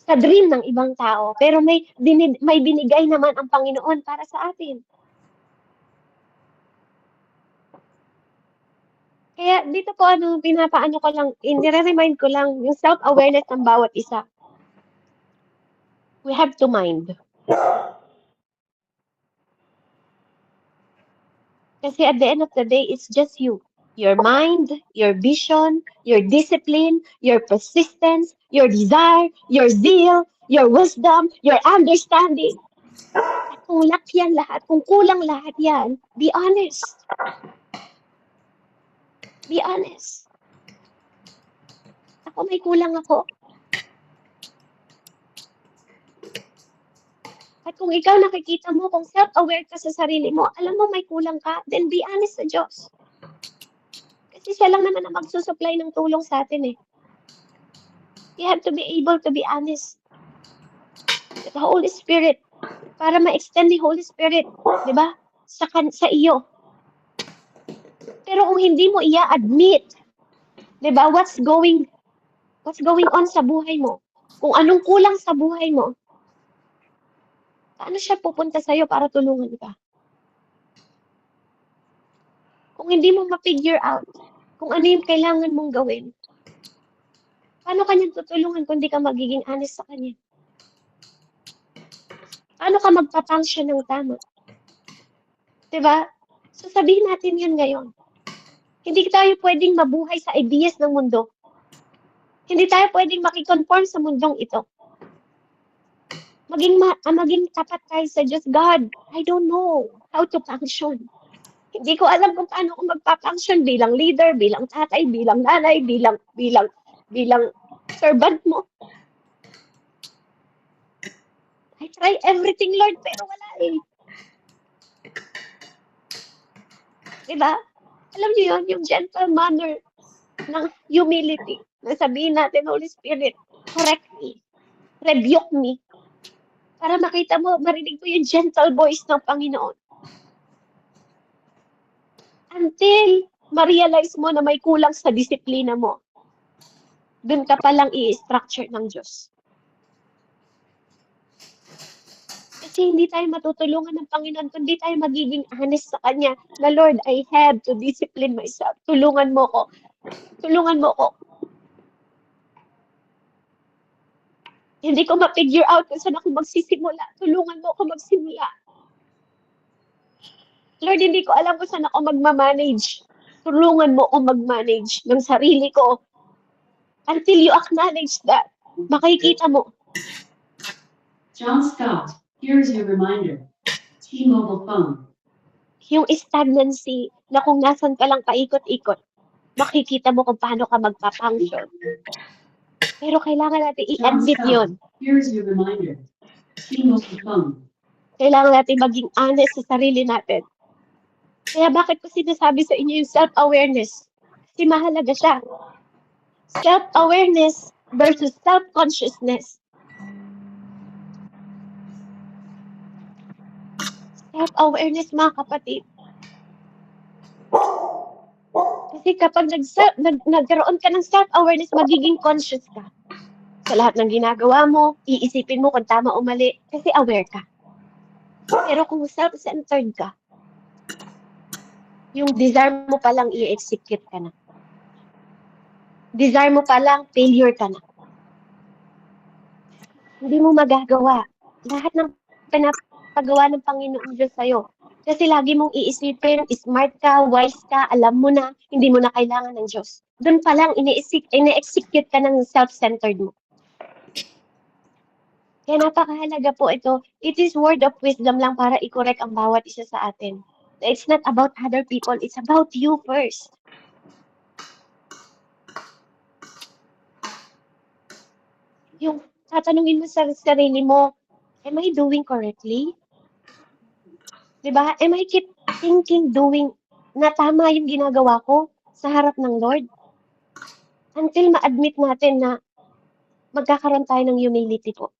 sa dream ng ibang tao, pero may binigay naman ang Panginoon para sa atin. Kaya dito po pinapaano ko lang, nire-remind ko lang yung self-awareness ng bawat isa. We have to mind. Kasi at the end of the day, it's just you. Your mind, your vision, your discipline, your persistence, your desire, your zeal, your wisdom, your understanding. At kung lack yan lahat, kung kulang lahat yan, be honest. Be honest. Ako may kulang ako. At kung ikaw nakikita mo, kung self-aware ka sa sarili mo, alam mo may kulang ka, then be honest sa Diyos. Kasi siya lang naman ang magsusupply ng tulong sa atin eh. You have to be able to be honest with the Holy Spirit para ma-extend the Holy Spirit, di ba? Sa iyo. Pero kung hindi mo i-admit, di ba, what's going on sa buhay mo, kung anong kulang sa buhay mo, paano siya pupunta sa'yo para tulungan ka? Kung hindi mo ma-figure out kung ano yung kailangan mong gawin, paano kanyang tutulungan kung di ka magiging honest sa kanya? Paano ka magpa-function ng tama? Diba? So sabihin natin yan ngayon. Hindi tayo pwedeng mabuhay sa ideas ng mundo. Hindi tayo pwedeng makikonform sa mundong ito. Maging tapat tayo sa Diyos. God, I don't know how to function. Hindi ko alam kung paano ako magpa-function bilang leader, bilang tatay, bilang nanay, bilang servant mo. I try everything, Lord, pero wala eh. Diba? Alam niyo yun, yung gentle manner ng humility. Na sabihin natin, Holy Spirit, correct me, rebuke me. Para makita mo, marinig mo yung gentle voice ng Panginoon. Until ma-realize mo na may kulang sa disiplina mo, dun ka palang i-structure ng Diyos. Kasi hindi tayo matutulungan ng Panginoon kung hindi tayo magiging honest sa Kanya na, Lord, I have to discipline myself. Tulungan mo ko. Tulungan mo ko. Hindi ko ma-figure out kung saan ako magsisimula. Tulungan mo ako magsimula. Lord, hindi ko alam kung saan ako magmamanage. Tulungan mo ako mag-manage ng sarili ko. Until you acknowledge that, makikita mo. John Scott, here's your reminder. T-Mobile phone. Yung stagnancy na kung nasan ka lang paikot-ikot, makikita mo kung paano ka magpa-function. Pero kailangan natin i-admit yun. Here's your reminder. T-Mobile phone. Kailangan natin maging honest sa sarili natin. Kaya bakit ko sinasabi sa inyo yung self-awareness? Kasi mahalaga siya. Self-awareness versus self-consciousness. Self-awareness, mga kapatid. Kasi kapag nagkaroon ka ng self-awareness, magiging conscious ka. Sa lahat ng ginagawa mo, iisipin mo kung tama o mali, kasi aware ka. Pero kung self-centered ka, yung desire mo palang i-execute ka na. Desire mo palang failure ka na. Hindi mo magagawa. Lahat ng pinapagawa ng Panginoon Diyos sa'yo. Kasi lagi mong iisipin, smart ka, wise ka, alam mo na, hindi mo na kailangan ng Diyos. Doon pa lang, ine-execute ka ng self-centered mo. Kaya napakahalaga po ito. It is word of wisdom lang para i-correct ang bawat isa sa atin. It's not about other people. It's about you first. Yung tatanungin mo sa sarili mo, am I doing correctly? Diba? Am I keep thinking, doing na tama yung ginagawa ko sa harap ng Lord? Until ma-admit natin na magkakaroon tayo ng humility po.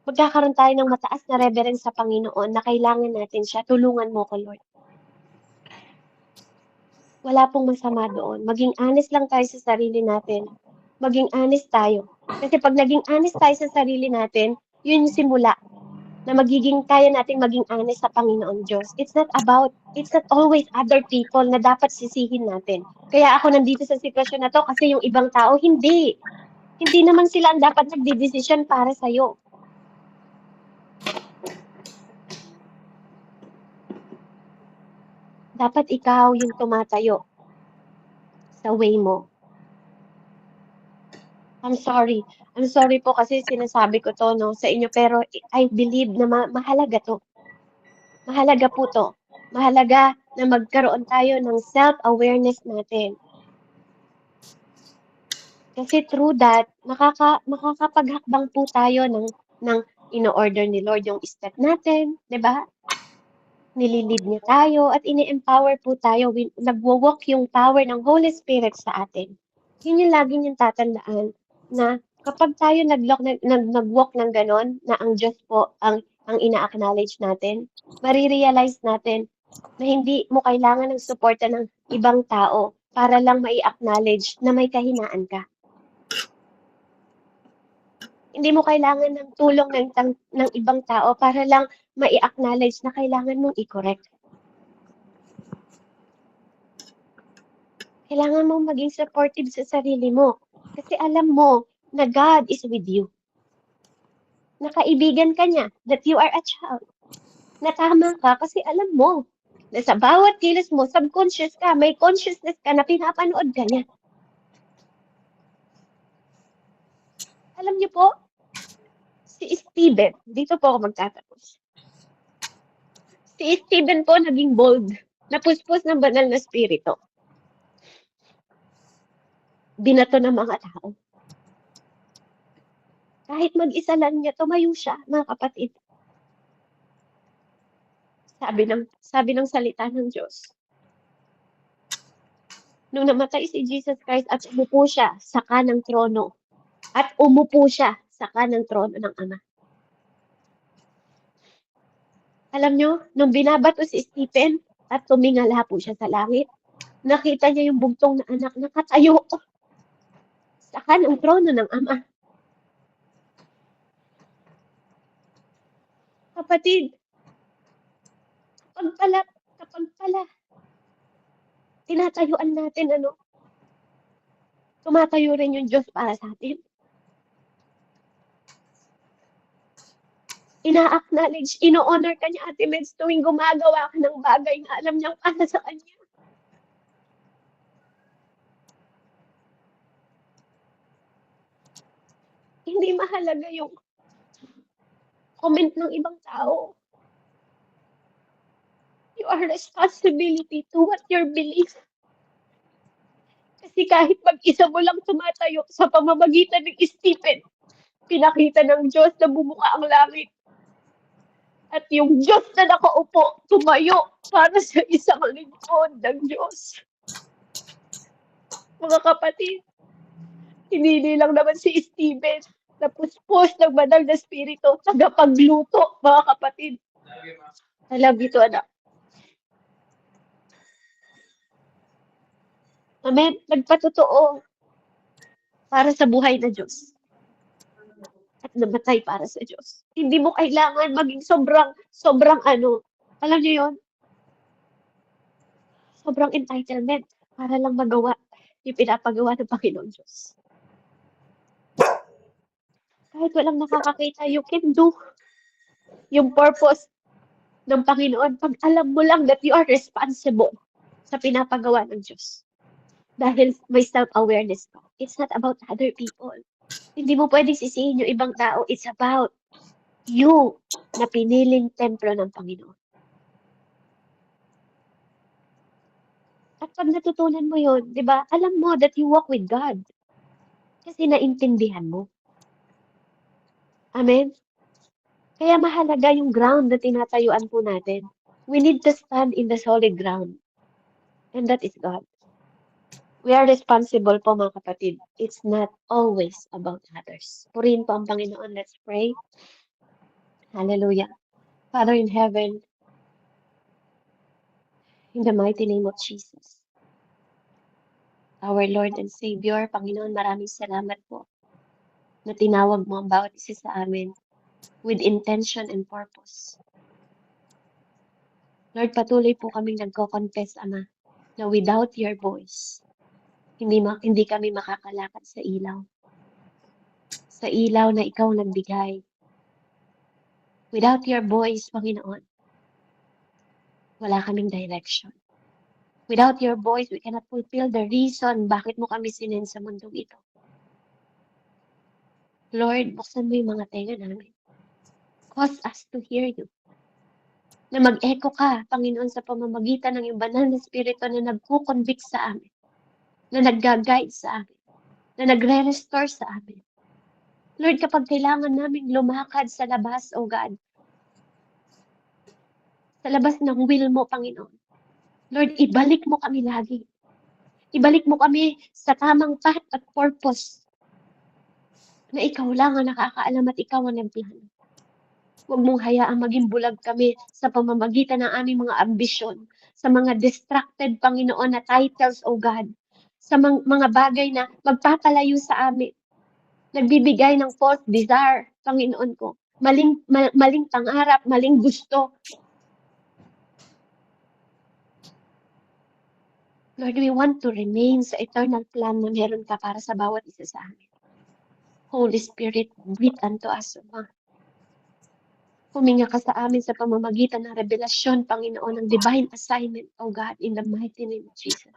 Magkakaroon tayo ng mataas na reverence sa Panginoon na kailangan natin siya. Tulungan mo ko, Lord. Wala pong masama doon. Maging honest lang tayo sa sarili natin. Maging honest tayo. Kasi pag naging honest tayo sa sarili natin, yun yung simula na kaya nating maging honest sa Panginoon Diyos. It's not always other people na dapat sisihin natin. Kaya ako nandito sa sitwasyon na to kasi yung ibang tao, hindi. Hindi naman sila ang dapat nagdidesisyon para sa'yo. Dapat ikaw yung tumatayo sa way mo. I'm sorry. I'm sorry po kasi sinasabi ko to no sa inyo pero I believe na mahalaga to. Mahalaga po to. Mahalaga na magkaroon tayo ng self-awareness natin. Kasi through that, makakapaghakbang po tayo ng ino-order ni Lord yung step natin, di ba? Nililid niya tayo at ini-empower po tayo. Nagwo-walk yung power ng Holy Spirit sa atin. Yun yung lagi niyong tatandaan na kapag tayo nag-walk ng ganon, na ang Diyos po ang ina-acknowledge natin, marirealize natin na hindi mo kailangan ng suporta ng ibang tao para lang mai-acknowledge na may kahinaan ka. Hindi mo kailangan ng tulong ng ibang tao para lang mai-acknowledge na kailangan mong i-correct. Kailangan mong maging supportive sa sarili mo. Kasi alam mo na God is with you. Nakaibigan ka niya, that you are a child. Na tama ka kasi alam mo na sa bawat kilos mo, subconscious ka, may consciousness ka na pinapanood ka niya. Alam niyo po, si Stephen, dito po ako magtatapos. Si Stephen po naging bold, napuspos ng banal na spirito. Binato ng mga tao. Kahit mag-isa lang niya, tumayo siya, mga kapatid. Sabi ng salita ng Diyos. Nung namatay si Jesus Christ at umupo siya sa kanang trono, at umupo siya sa kanang trono ng Ama. Alam nyo, nung binabato si Stephen at tumingala po siya sa langit, nakita niya yung bugtong na anak nakatayo sa kanang trono ng Ama. Kapatid, kapag pala, tinatayuan natin, tumatayo rin yung Diyos para sa atin. Ina-acknowledge, ino-honor ka niya, Ate Meds, tuwing gumagawa ka ng bagay na alam niyang para sa kanya. Hindi mahalaga yung comment ng ibang tao. You are responsibility to what your belief. Kasi kahit mag-isa mo lang tumatayo sa pamamagitan ng Stephen, pinakita ng Diyos na bumuka ang langit. At yung Diyos na nakaupo, tumayo para sa isang lingkod ng Diyos. Mga kapatid, hindi lang naman si Stephen na puspos ng banal na spirito, tagapagluto, mga kapatid. I love you to, anak. Amen. Nagpatotoo para sa buhay na Diyos. At namatay para sa Diyos. Hindi mo kailangan maging sobrang alam niyo yon? Sobrang entitlement para lang magawa yung pinapagawa ng Panginoon Diyos. Kahit walang nakakakita, you can do yung purpose ng Panginoon pag alam mo lang that you are responsible sa pinapagawa ng Diyos. Dahil may self-awareness ka. It's not about other people. Hindi mo pwedeng sisihin yung ibang tao. It's about you na piniling templo ng Panginoon. At pag natutunan mo yun, di ba, alam mo that you walk with God. Kasi naintindihan mo. Amen? Kaya mahalaga yung ground na tinatayuan po natin. We need to stand in the solid ground. And that is God. We are responsible po mga kapatid. It's not always about others. Purihin po ang Panginoon. Let's pray. Hallelujah. Father in heaven, in the mighty name of Jesus, our Lord and Savior, Panginoon, maraming salamat po na tinawag mo ang bawat isa sa amin with intention and purpose. Lord, patuloy po kaming nagko-confess, Ama, na without your voice, hindi kami makakalakad sa ilaw. Sa ilaw na ikaw nagbigay. Without your voice, Panginoon, wala kaming direction. Without your voice, we cannot fulfill the reason bakit mo kami sinend sa mundong ito. Lord, buksan mo yung mga tenga namin. Cause us to hear you. Na mag-echo ka, Panginoon, sa pamamagitan ng iyong banal na Espiritu na nagko-convict sa amin, na nag-guide sa amin, na nagre-restore sa amin. Lord, kapag kailangan namin lumakad sa labas, O God, sa labas ng will mo, Panginoon, Lord, ibalik mo kami lagi. Ibalik mo kami sa tamang path at purpose na ikaw lang ang nakakaalam at ikaw ang nagplano. Huwag mong hayaang maging bulag kami sa pamamagitan ng aming mga ambisyon, sa mga distracted, Panginoon, na titles, O God, sa mga bagay na magpapalayo sa amin, nagbibigay ng false desire, Panginoon ko, maling pangarap, maling gusto. Lord, we want to remain sa eternal plan na meron ka para sa bawat isa sa amin. Holy Spirit, breathe unto us, Ama. Huminga ka sa amin sa pamamagitan ng revelasyon, Panginoon, ng divine assignment, O God, in the mighty name of Jesus.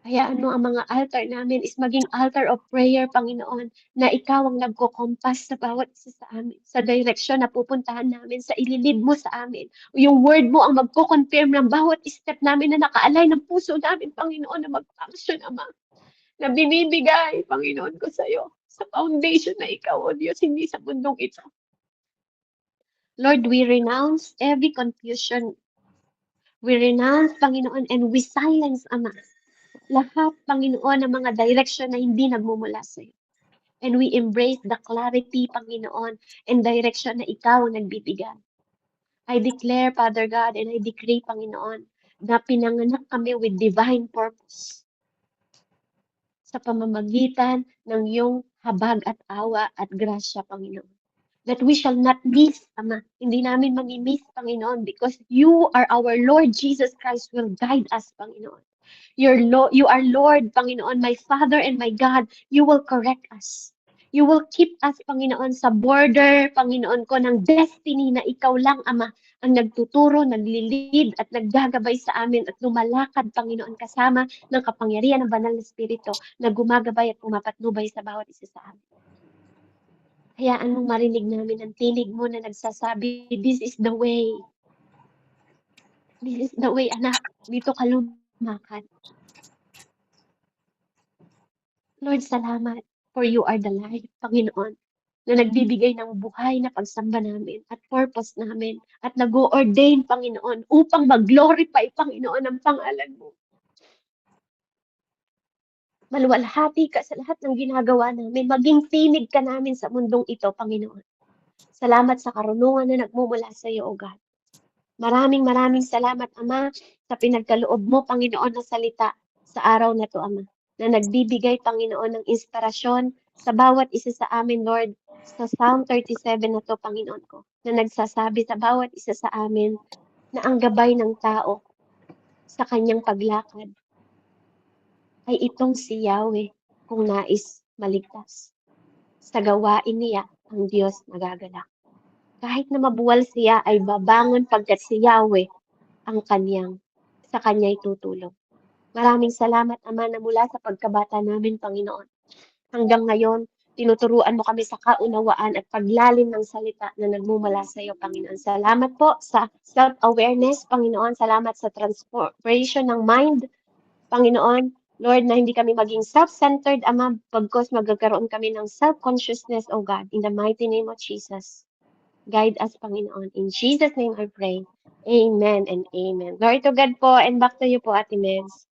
Hayaan mo ang mga altar namin is maging altar of prayer, Panginoon, na ikaw ang nagko-compass sa bawat isa sa amin, sa direksyon na pupuntahan namin, sa ililid mo sa amin. Yung word mo ang magko-confirm ng bawat step namin na nakaalay ng puso namin, Panginoon, na mag-function, Ama, na binibigay, Panginoon ko sa iyo, sa foundation na ikaw, O Diyos, hindi sa mundong ito. Lord, we renounce every confusion. We renounce, Panginoon, and we silence, Ama, lahat, Panginoon, ng mga direction na hindi nagmumula sa iyo. And we embrace the clarity, Panginoon, and direction na ikaw ang nagbibigay. I declare, Father God, and I decree, Panginoon, na pinanganak kami with divine purpose sa pamamagitan ng iyong habag at awa at grasya, Panginoon. That we shall not miss, Ama. Hindi namin mamimiss, Panginoon, because you are our Lord Jesus Christ will guide us, Panginoon. You are Lord, Panginoon, my Father and my God. You will correct us. You will keep us, Panginoon, sa border, Panginoon ko, ng destiny na ikaw lang, Ama, ang nagtuturo, naglilid at naggagabay sa amin at lumalakad, Panginoon, kasama ng kapangyarihan ng banal na Espiritu na gumagabay at pumapatnubay sa bawat isa sa amin. Hayaan mong marinig namin ang tinig mo na nagsasabi, this is the way. This is the way, anak. Dito ka lumakad. Lord, salamat for you are the light, Panginoon, na nagbibigay ng buhay na pagsamba namin at purpose namin at nag-o-ordain, Panginoon, upang mag-glorify, Panginoon, ang pangalan mo. Maluwalhati ka sa lahat ng ginagawa namin. Maging tinig ka namin sa mundong ito, Panginoon. Salamat sa karunungan na nagmumula sa iyo, O God. Maraming salamat, Ama, sa pinagkaloob mo, Panginoon, na salita sa araw na to, Ama, na nagbibigay, Panginoon, ng inspirasyon sa bawat isa sa amin, Lord, sa Psalm 37 na to, Panginoon ko, na nagsasabi sa bawat isa sa amin na ang gabay ng tao sa kanyang paglakad ay itong si Yahweh kung nais maligtas. Sa gawain niya, ang Diyos nagagalak. Kahit na mabuwal siya, ay babangon pagkat si Yahweh ang sa kanya'y tutulong. Maraming salamat, Ama, na mula sa pagkabata namin, Panginoon. Hanggang ngayon, tinuturuan mo kami sa kaunawaan at paglalim ng salita na nagmumula sa iyo, Panginoon. Salamat po sa self-awareness, Panginoon. Salamat sa transformation ng mind, Panginoon. Lord, na hindi kami maging self-centered, Ama, pagkos magkakaroon kami ng self-consciousness, O God, in the mighty name of Jesus. Guide us, Panginoon. In Jesus' name I pray. Amen and amen. Glory to God po, and back to you po, Ate Mens.